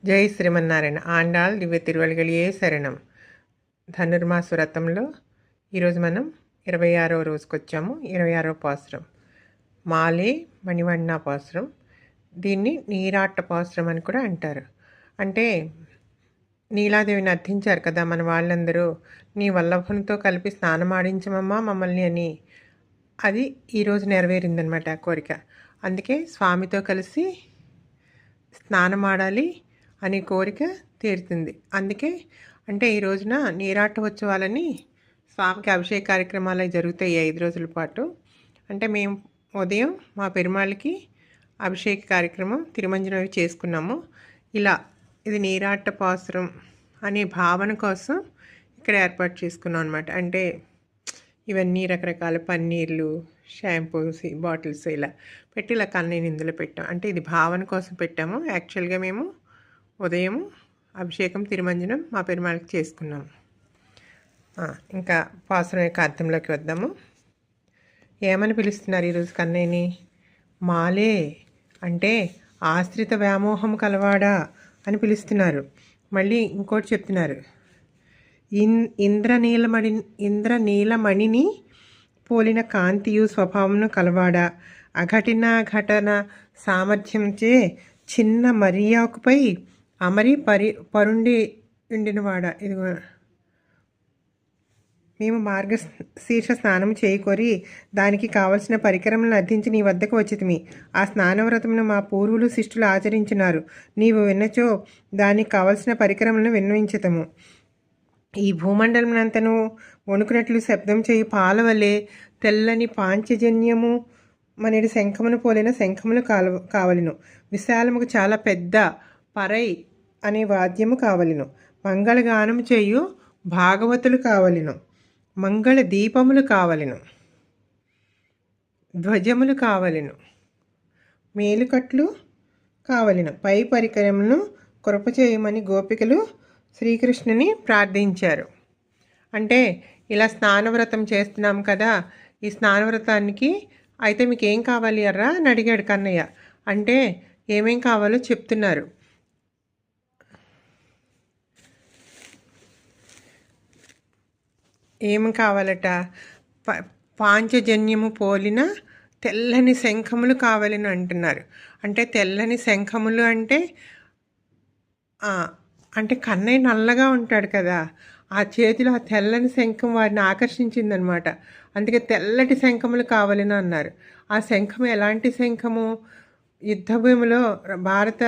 జై శ్రీమన్నారాయణ. ఆండాళ్ దివ్య తిరువడిగలియే శరణం. ధనుర్మాస వ్రతంలో ఈరోజు మనం 26వ రోజుకి వచ్చాము. 26వ పాసురం మాలే మణివన్నా పాసురం. దీన్ని నీరాట పాసురం అని కూడా అంటారు. అంటే నీలాదేవిని అర్థించారు కదా మన వాళ్ళందరూ, నీ వల్లభంతో కలిపి స్నానమాడించమమ్మా మమ్మల్ని అని. అది ఈరోజు నెరవేరిందనమాట ఆ కోరిక. అందుకే స్వామితో కలిసి స్నానమాడాలి అనే కోరిక తీరుతుంది. అందుకే అంటే ఈ రోజున నీరాట ఉత్సవాలని స్వామికి అభిషేక కార్యక్రమాలు జరుగుతాయి 5 రోజుల పాటు. అంటే మేము ఉదయం మా పెరుమాళ్ళకి అభిషేక కార్యక్రమం తిరుమంజనం చేసుకున్నాము. ఇలా ఇది నీరాట పాసురం అనే భావన కోసం ఇక్కడ ఏర్పాటు చేసుకున్నాం అనమాట. అంటే ఇవన్నీ రకరకాల పన్నీర్లు, షాంపూస్, బాటిల్స్ ఇలా పెట్టి ఇలా కన్నీని ఇందులో పెట్టాం. అంటే ఇది భావన కోసం పెట్టాము. యాక్చువల్గా మేము ఉదయం అభిషేకం తిరుమంజనం మా పెరుమాళ్ళకి చేసుకున్నాము. ఇంకా పాసురం యొక్క అర్థంలోకి వద్దాము. ఏమని పిలుస్తున్నారు ఈరోజు కన్నయ్యని? మాలే అంటే ఆశ్రిత వ్యామోహం కలవాడా అని పిలుస్తున్నారు. మళ్ళీ ఇంకోటి చెప్తున్నారు, ఇంద్రనీలమణిని పోలిన కాంతియు స్వభావమును కలవాడా, ఘటన సామర్థ్యంచే చిన్న మరియాకుపై అమరి పరుండి ఉండినవాడా. ఇది మేము మార్గశీర్ష స్నానం చేయకొరి దానికి కావలసిన పరికరములను అర్థించి నీ వద్దకు వచ్చితిమి. ఆ స్నానవ్రతమును మా పూర్వులు శిష్టులు ఆచరించినారు. నీవు విన్నచో దానికి కావలసిన పరికరములను విన్నవించతము. ఈ భూమండలమునంతను వణుకునట్లు శబ్దం చేయి పాలవలే తెల్లని పాంచజన్యము మనేడు శంఖమును పోలిన శంఖములు కావలిను. విశాలముకు చాలా పెద్ద పరై అనే వాద్యము కావలిను. మంగళగానము చేయు భాగవతులు కావలిను. మంగళ దీపములు కావలిను. ధ్వజములు కావలిను. మేలుకట్లు కావలిను. పై పరికరములను కృప చేయమని గోపికలు శ్రీకృష్ణుని ప్రార్థించారు. అంటే ఇలా స్నానవ్రతం చేస్తున్నాం కదా, ఈ స్నానవ్రతానికి అయితే మీకు ఏం కావాలి అర్రా అని అడిగాడు కన్నయ్య. అంటే ఏమేం కావాలో చెప్తున్నారు. ఏం కావాలట? పాంచజన్యము పోలిన తెల్లని శంఖములు కావాలని అంటున్నారు. అంటే తెల్లని శంఖములు అంటే అంటే కన్నయ్య నల్లగా ఉంటాడు కదా, ఆ చేతిలో ఆ తెల్లని శంఖం వారిని ఆకర్షించిందనమాట. అందుకే తెల్లటి శంఖములు కావాలని అన్నారు. ఆ శంఖము ఎలాంటి శంఖము? యుద్ధభూమిలో భారత